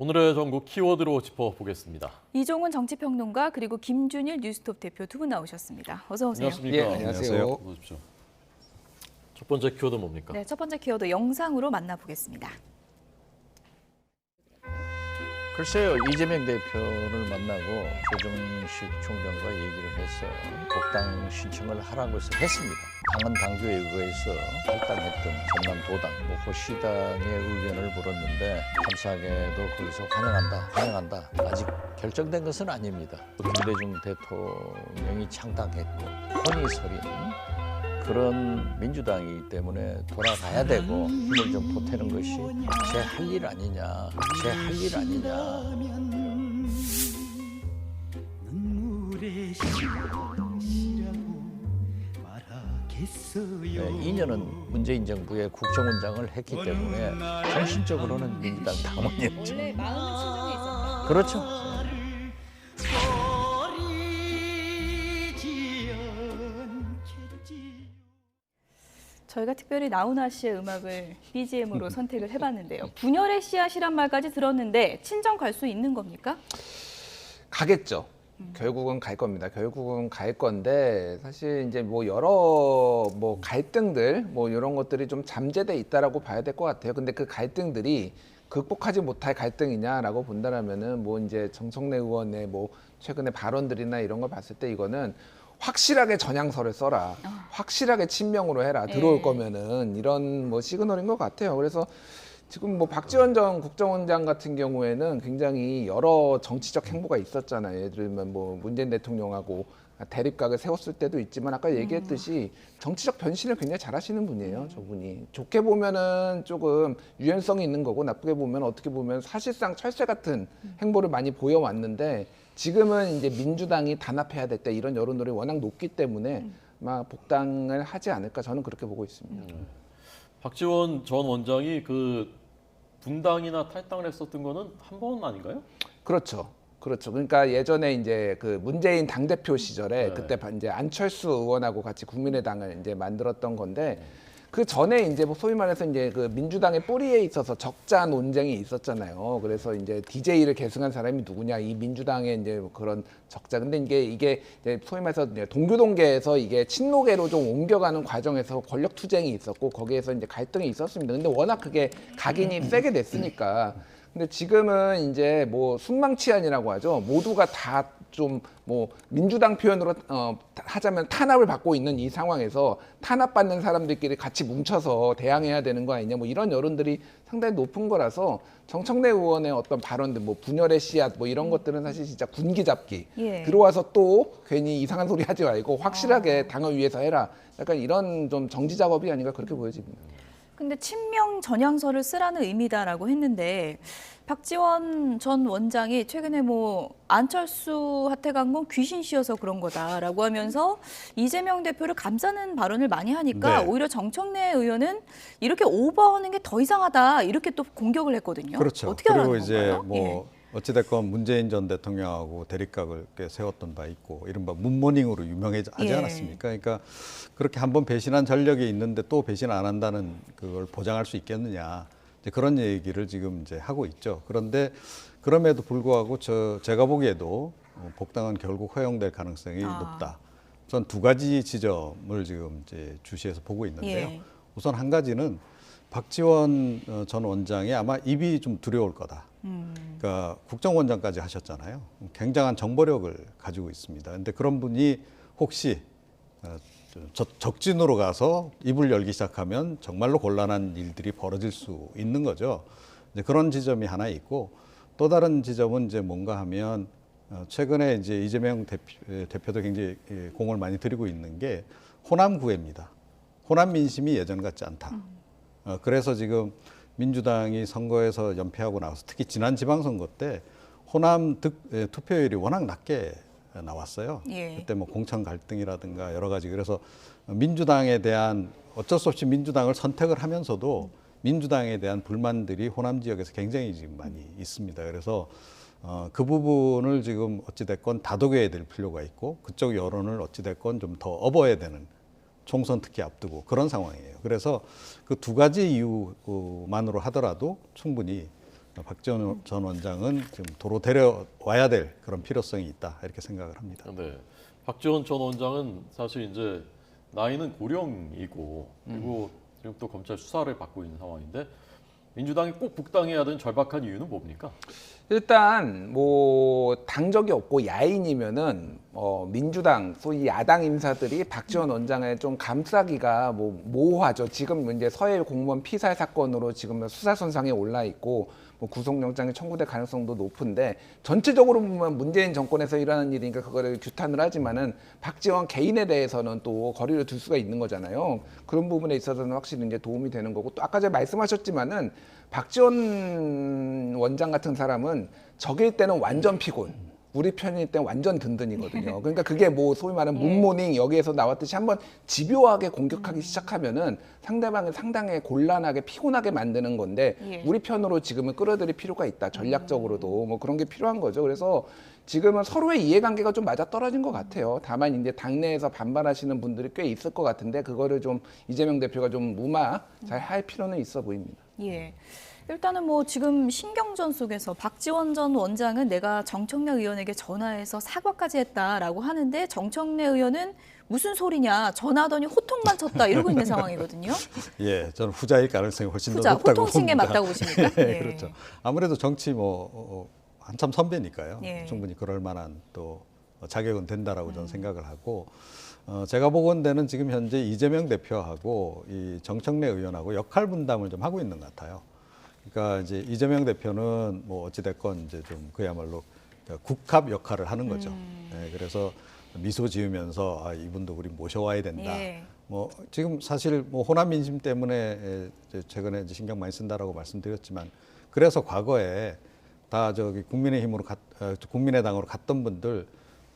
오늘의 전국 키워드로 짚어보겠습니다. 이종훈 정치평론가 그리고 김준일 뉴스톱 대표 두 분 나오셨습니다. 어서 오세요. 안녕하십니까? 예, 안녕하세요. 어서 오십시오. 첫 번째 키워드 뭡니까? 네, 첫 번째 키워드 영상으로 만나보겠습니다. 글쎄요, 이재명 대표를 만나고 조정식 총장과 얘기를 해서 복당 신청을 하라고 해서 했습니다. 당헌 당규에 의거해서 할당했던 전남도당, 호시당의 의견을 물었는데 감사하게도 거기서 환영한다. 아직 결정된 것은 아닙니다. 김대중 대통령이 창당했고 혼이 서린 그런 민주당이기 때문에 돌아가야 되고 힘을 좀 보태는 것이 제 할 일 아니냐. 네, 2년은 문재인 정부의 국정원장을 했기 때문에 정신적으로는 민주당 당원이었죠. 원래 마음은 친정에 있었다. 그렇죠. 저희가 특별히 나훈아 씨의 음악을 BGM으로 선택을 해봤는데요. 분열의 씨앗이란 말까지 들었는데 친정 갈 수 있는 겁니까? 가겠죠. 결국은 갈 겁니다. 결국은 갈 건데 사실 이제 뭐 여러 갈등들 이런 것들이 좀 잠재돼 있다라고 봐야 될 것 같아요. 근데 그 갈등들이 극복하지 못할 갈등이냐라고 본다라면은 이제 정청래 의원의 최근의 발언들이나 이런 걸 봤을 때 이거는 확실하게 전향서를 써라. 확실하게 친명으로 해라. 들어올 거면은 이런 시그널인 것 같아요. 그래서 지금 박지원 전 국정원장 같은 경우에는 굉장히 여러 정치적 행보가 있었잖아요. 예를 들면 문재인 대통령하고 대립각을 세웠을 때도 있지만 아까 얘기했듯이 정치적 변신을 굉장히 잘하시는 분이에요. 저분이 좋게 보면은 조금 유연성이 있는 거고 나쁘게 보면 어떻게 보면 사실상 철새 같은 행보를 많이 보여왔는데 지금은 이제 민주당이 단합해야 될 때 이런 여론들이 워낙 높기 때문에 아마 복당을 하지 않을까 저는 그렇게 보고 있습니다. 박지원 전 원장이 그 분당이나 탈당을 했었던 거는 한 번 아닌가요? 그렇죠. 그러니까 예전에 이제 그 문재인 당대표 시절에 그때 이제 안철수 의원하고 같이 국민의당을 이제 만들었던 건데 그 전에 이제 소위 말해서 이제 그 민주당의 뿌리에 있어서 적자 논쟁이 있었잖아요. 그래서 이제 DJ를 계승한 사람이 누구냐 이 민주당의 이제 그런 적자. 근데 이게 이제 소위 말해서 이제 동교동계에서 이게 친노계로 좀 옮겨가는 과정에서 권력 투쟁이 있었고 거기에서 이제 갈등이 있었습니다. 근데 워낙 그게 각인이 세게 됐으니까. 근데 지금은 이제 순망치안이라고 하죠. 모두가 다 좀 민주당 표현으로 하자면 탄압을 받고 있는 이 상황에서 탄압받는 사람들끼리 같이 뭉쳐서 대항해야 되는 거 아니냐 이런 여론들이 상당히 높은 거라서 정청래 의원의 어떤 발언들 분열의 씨앗 이런 것들은 사실 진짜 군기 잡기 들어와서 또 괜히 이상한 소리 하지 말고 확실하게 당을 위해서 해라. 약간 이런 좀 정지 작업이 아닌가 그렇게 보여집니다. 근데 친명 전향서를 쓰라는 의미다라고 했는데 박지원 전 원장이 최근에 안철수 하태강은 귀신 씌어서 그런 거다라고 하면서 이재명 대표를 감싸는 발언을 많이 하니까 오히려 정청래 의원은 이렇게 오버하는 게 더 이상하다 이렇게 또 공격을 했거든요. 그렇죠. 어떻게 하라는 그리고 이제 건가요? 어찌됐건 문재인 전 대통령하고 대립각을 세웠던 바 있고 이른바 문모닝으로 유명하지 않았습니까? 그러니까 그렇게 한번 배신한 전력이 있는데 또 배신 안 한다는 그걸 보장할 수 있겠느냐 이제 그런 얘기를 지금 이제 하고 있죠. 그런데 그럼에도 불구하고 제가 보기에도 복당은 결국 허용될 가능성이 높다. 전 두 가지 지점을 지금 이제 주시해서 보고 있는데요. 우선 한 가지는 박지원 전 원장이 아마 입이 좀 두려울 거다. 그러니까 국정원장까지 하셨잖아요. 굉장한 정보력을 가지고 있습니다. 그런데 그런 분이 혹시 적진으로 가서 입을 열기 시작하면 정말로 곤란한 일들이 벌어질 수 있는 거죠. 이제 그런 지점이 하나 있고 또 다른 지점은 이제 뭔가 하면 최근에 이제 이재명 대표도 굉장히 공을 많이 들이고 있는 게 호남구입니다. 호남 민심이 예전 같지 않다. 그래서 지금 민주당이 선거에서 연패하고 나서 특히 지난 지방선거 때 호남 투표율이 워낙 낮게 나왔어요. 그때 공천 갈등이라든가 여러 가지 그래서 민주당에 대한 어쩔 수 없이 민주당을 선택을 하면서도 민주당에 대한 불만들이 호남 지역에서 굉장히 지금 많이 있습니다. 그래서 그 부분을 지금 어찌됐건 다독여야 될 필요가 있고 그쪽 여론을 어찌됐건 좀 더 업어야 되는 총선 특히 앞두고 그런 상황이에요. 그래서 그 두 가지 이유만으로 하더라도 충분히 박지원 전 원장은 지금 도로 데려와야 될 그런 필요성이 있다 이렇게 생각을 합니다. 네. 박지원 전 원장은 사실 이제 나이는 고령이고 그리고 지금 또 검찰 수사를 받고 있는 상황인데 민주당이 꼭 복당해야 되는 절박한 이유는 뭡니까? 일단 뭐 당적이 없고 야인이면은 민주당 소위 야당 인사들이 박지원 원장을 좀 감싸기가 뭐 모호하죠. 지금 이제 서해 공무원 피살 사건으로 지금 수사선상에 올라 있고 뭐 구속영장이 청구될 가능성도 높은데 전체적으로 보면 문재인 정권에서 일어나는 일이니까 그거를 규탄을 하지만은 박지원 개인에 대해서는 또 거리를 둘 수가 있는 거잖아요. 그런 부분에 있어서는 확실히 이제 도움이 되는 거고 또 아까 제가 말씀하셨지만은 박지원 원장 같은 사람은 적일 때는 완전 피곤. 우리 편일 때는 완전 든든이거든요. 그러니까 그게 뭐 소위 말하는 문모닝 여기에서 나왔듯이 한번 집요하게 공격하기 시작하면은 상대방을 상당히 곤란하게 피곤하게 만드는 건데 우리 편으로 지금은 끌어들일 필요가 있다. 전략적으로도 뭐 그런 게 필요한 거죠. 그래서 지금은 서로의 이해관계가 좀 맞아떨어진 것 같아요. 다만 이제 당내에서 반발하시는 분들이 꽤 있을 것 같은데 그거를 좀 이재명 대표가 좀 무마 잘 할 필요는 있어 보입니다. 예. 일단은 뭐 지금 신경전 속에서 박지원 전 원장은 내가 정청래 의원에게 전화해서 사과까지 했다라고 하는데 정청래 의원은 무슨 소리냐 전화하더니 호통만 쳤다 이러고 있는 상황이거든요. 예, 저는 후자일 가능성이 훨씬 후자, 더 높다고 호통 친 게 봅니다. 맞다고 보십니까? 예, 예. 그렇죠. 아무래도 정치 한참 선배니까요. 예. 충분히 그럴 만한 또 자격은 된다라고 저는 생각을 하고 제가 보건대는 지금 현재 이재명 대표하고 이 정청래 의원하고 역할 분담을 좀 하고 있는 것 같아요. 그러니까 이제 이재명 대표는 뭐 어찌 됐건 이제 좀 그야말로 국합 역할을 하는 거죠. 예, 그래서 미소 지으면서 이분도 우리 모셔와야 된다. 예. 뭐 지금 사실 뭐 호남 민심 때문에 이제 최근에 이제 신경 많이 쓴다라고 말씀드렸지만 그래서 과거에 다 저기 국민의당으로 갔던 분들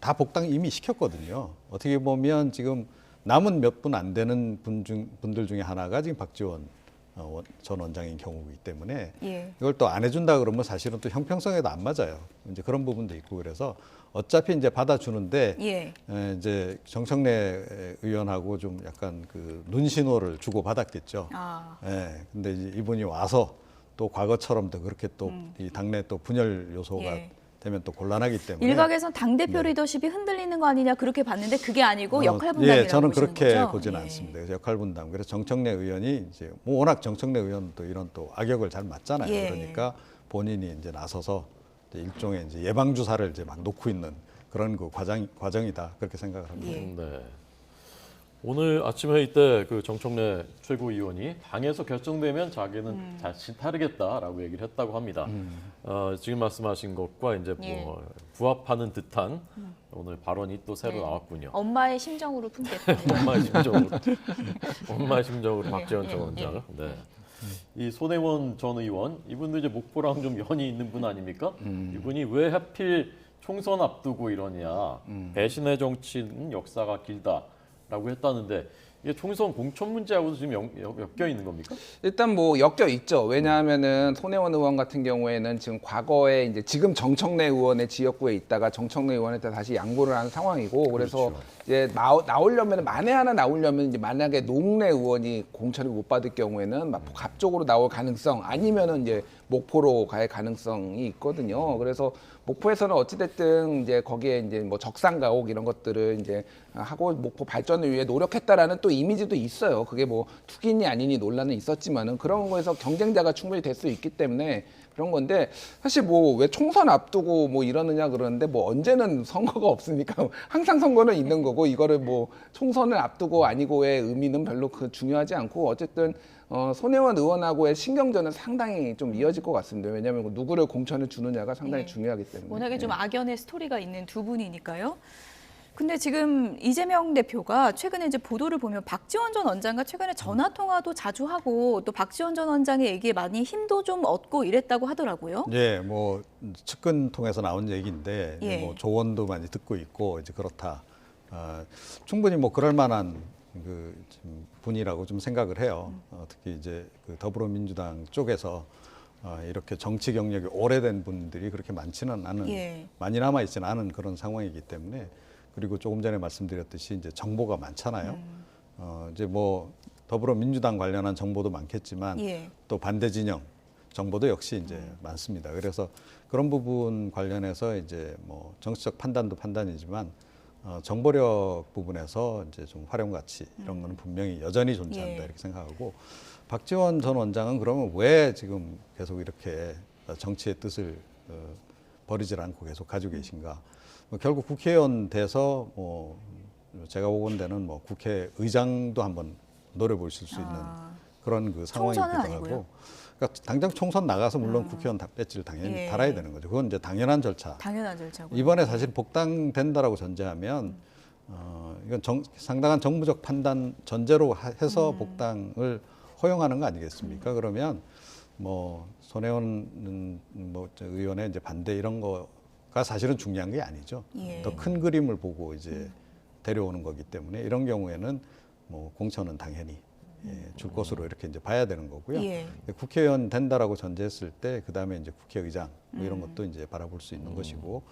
다 복당 이미 시켰거든요. 어떻게 보면 지금 남은 몇 분 안 되는 분들 중에 하나가 지금 박지원 전 원장인 경우이기 때문에 예. 이걸 또 안 해준다 그러면 사실은 또 형평성에도 안 맞아요. 이제 그런 부분도 있고 그래서 어차피 이제 받아주는데 예. 이제 정청래 의원하고 좀 약간 그 눈신호를 주고 받았겠죠. 아. 예. 근데 이제 이분이 와서 또 과거처럼 또 그렇게 또 이 당내 또 분열 요소가 예. 되면 또 곤란하기 때문에 일각에선 당대표 리더십이 흔들리는 거 아니냐 그렇게 봤는데 그게 아니고 역할 분담이라고 예, 저는 보시는 그렇게 거죠? 보지는 예. 않습니다. 그래서 역할 분담. 그래서 정청래 의원이 이제 뭐 워낙 정청래 의원도 이런 또 악역을 잘 맞잖아요. 예. 그러니까 본인이 이제 나서서 이제 일종의 이제 예방 주사를 이제 막 놓고 있는 그런 그 과정이다 그렇게 생각을 합니다. 예. 네. 오늘 아침 회의 때 그 정청래 최고위원이 당에서 결정되면 자기는 자신 타르겠다라고 얘기를 했다고 합니다. 지금 말씀하신 것과 이제 뭐 예. 부합하는 듯한 오늘 발언이 또 새로 네. 나왔군요. 엄마의 심정으로 품겠다. 엄마의 심정으로 박지원 예, 전 원장. 네. 이 손혜원 전 의원 이분도 이제 목포랑 좀 연이 있는 분 아닙니까? 이분이 왜 하필 총선 앞두고 이러냐? 배신의 정치는 역사가 길다라고 했다는데 이게 총선 공천 문제하고도 지금 엮여 있는 겁니까? 일단 뭐 엮여 있죠. 왜냐하면은 손혜원 의원 같은 경우에는 지금 과거에 이제 지금 정청래 의원의 지역구에 있다가 정청래 의원한테 다시 양보를 한 상황이고 그래서 그렇죠. 이제 나오려면 만에 하나 나오려면 이제 만약에 노웅래 의원이 공천을 못 받을 경우에는 막 갑 쪽으로 나올 가능성 아니면은 이제 목포로 갈 가능성이 있거든요. 그래서 목포에서는 어찌됐든 이제 거기에 이제 뭐 적산가옥 이런 것들을 이제 하고 목포 발전을 위해 노력했다라는 또 이미지도 있어요. 그게 뭐 투기니 아니니 논란은 있었지만은 그런 거에서 경쟁자가 충분히 될 수 있기 때문에 그런 건데 사실 뭐 왜 총선 앞두고 뭐 이러느냐 그러는데 뭐 언제는 선거가 없으니까 항상 선거는 있는 거고 이거를 뭐 총선을 앞두고 아니고의 의미는 별로 중요하지 않고 어쨌든 손혜원 의원하고의 신경전은 상당히 좀 이어질 것 같습니다. 왜냐하면 누구를 공천을 주느냐가 상당히 예. 중요하기 때문에. 워낙에 좀 악연의 스토리가 있는 두 분이니까요. 근데 지금 이재명 대표가 최근에 이제 보도를 보면 박지원 전 원장과 최근에 전화 통화도 자주 하고 또 박지원 전 원장의 얘기에 많이 힘도 좀 얻고 이랬다고 하더라고요. 예, 뭐 측근 통해서 나온 얘기인데 예. 뭐 조언도 많이 듣고 있고 이제 그렇다. 충분히 뭐 그럴 만한 그 지금 분이라고 좀 생각을 해요. 특히 이제 그 더불어민주당 쪽에서 이렇게 정치 경력이 오래된 분들이 그렇게 많지는 않은, 예. 많이 남아 있지는 않은 그런 상황이기 때문에 그리고 조금 전에 말씀드렸듯이 이제 정보가 많잖아요. 이제 뭐 더불어민주당 관련한 정보도 많겠지만 예. 또 반대 진영 정보도 역시 이제 많습니다. 그래서 그런 부분 관련해서 이제 뭐 정치적 판단도 판단이지만 정보력 부분에서 이제 좀 활용 가치 이런 거는 분명히 여전히 존재한다 예. 이렇게 생각하고 박지원 전 원장은 그러면 왜 지금 계속 이렇게 정치의 뜻을 버리질 않고 계속 가지고 계신가? 결국 국회의원 돼서 뭐 제가 보건대는 뭐 국회의장도 한번 노려보실 수 있는 그런 그 총선은 상황이기도 아니고요? 하고. 그러니까 당장 총선 나가서 물론 국회의원 배지를 당연히 예. 달아야 되는 거죠. 그건 이제 당연한 절차. 당연한 절차고. 이번에 사실 복당된다라고 전제하면 이건 상당한 정무적 판단 전제로 해서 복당을 허용하는 거 아니겠습니까? 그러면 뭐 손혜원 뭐 의원의 이제 반대 이런 거가 사실은 중요한 게 아니죠. 예. 더 큰 그림을 보고 이제 데려오는 거기 때문에 이런 경우에는 뭐 공천은 당연히 줄 것으로 이렇게 이제 봐야 되는 거고요. 예. 국회의원 된다라고 전제했을 때 그다음에 이제 국회의장 뭐 이런 것도 이제 바라볼 수 있는 것이고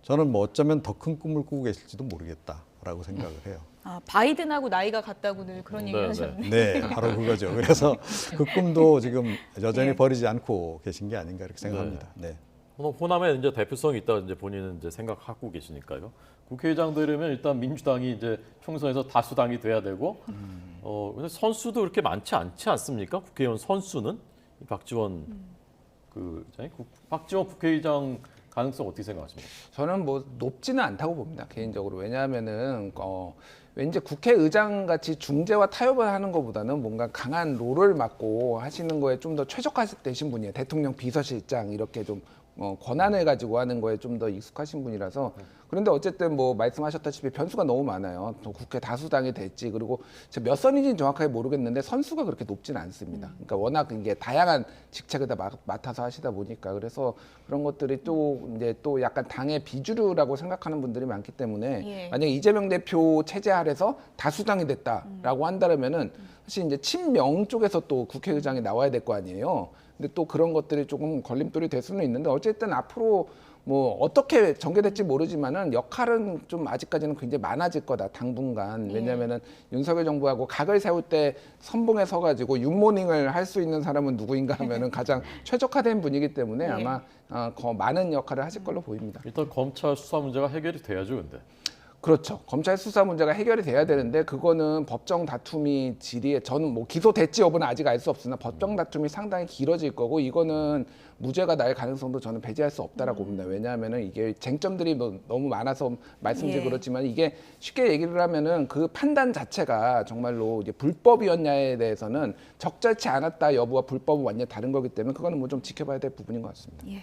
저는 뭐 어쩌면 더 큰 꿈을 꾸고 계실지도 모르겠다라고 생각을 해요. 아, 바이든하고 나이가 같다고 늘 그런 얘기 네, 하셨네. 네, 바로 그거죠. 그래서 그 꿈도 지금 여전히 예. 버리지 않고 계신 게 아닌가 이렇게 생각합니다. 네. 호남에 이제 대표성이 있다 이제 본인은 이제 생각하고 계시니까요. 국회의장 되려면 일단 민주당이 이제 총선에서 다수당이 돼야 되고, 근데 선수도 그렇게 많지 않지 않습니까? 국회의원 선수는 이 박지원 박지원 국회의장 가능성 어떻게 생각하십니까? 저는 뭐 높지는 않다고 봅니다 개인적으로. 왜냐하면은 왠지 국회의장 같이 중재와 타협을 하는 것보다는 뭔가 강한 롤을 맡고 하시는 거에 좀 더 최적화되신 분이에요. 대통령 비서실장 이렇게 좀 권한을 가지고 하는 거에 좀 더 익숙하신 분이라서. 그런데 어쨌든 뭐 말씀하셨다시피 변수가 너무 많아요. 또 국회 다수당이 될지, 그리고 제가 몇 선인지는 정확하게 모르겠는데 선수가 그렇게 높지는 않습니다. 그러니까 워낙 이게 다양한 직책을 다 맡아서 하시다 보니까. 그래서 그런 것들이 또 이제 또 약간 당의 비주류라고 생각하는 분들이 많기 때문에 예. 만약에 이재명 대표 체제 아래서 다수당이 됐다라고 한다면은 사실 이제 친명 쪽에서 또 국회의장이 나와야 될 거 아니에요. 근데 또 그런 것들이 조금 걸림돌이 될 수는 있는데 어쨌든 앞으로 뭐 어떻게 전개될지 모르지만은 역할은 좀 아직까지는 굉장히 많아질 거다 당분간. 왜냐면은 윤석열 정부하고 각을 세울 때 선봉에 서가지고 윤모닝을 할 수 있는 사람은 누구인가 하면은 가장 최적화된 분이기 때문에 아마 더 많은 역할을 하실 걸로 보입니다. 일단 검찰 수사 문제가 해결이 돼야죠, 근데. 그렇죠. 검찰 수사 문제가 해결이 돼야 되는데 그거는 법정 다툼이 저는 뭐 기소됐지 여부는 아직 알 수 없으나 법정 다툼이 상당히 길어질 거고 이거는 무죄가 날 가능성도 저는 배제할 수 없다라고 봅니다. 왜냐하면은 이게 쟁점들이 너무 많아서 말씀드리기 예. 그렇지만 이게 쉽게 얘기를 하면은 그 판단 자체가 정말로 이제 불법이었냐에 대해서는 적절치 않았다 여부와 불법은 완전히 다른 거기 때문에 그거는 뭐 좀 지켜봐야 될 부분인 것 같습니다. 예.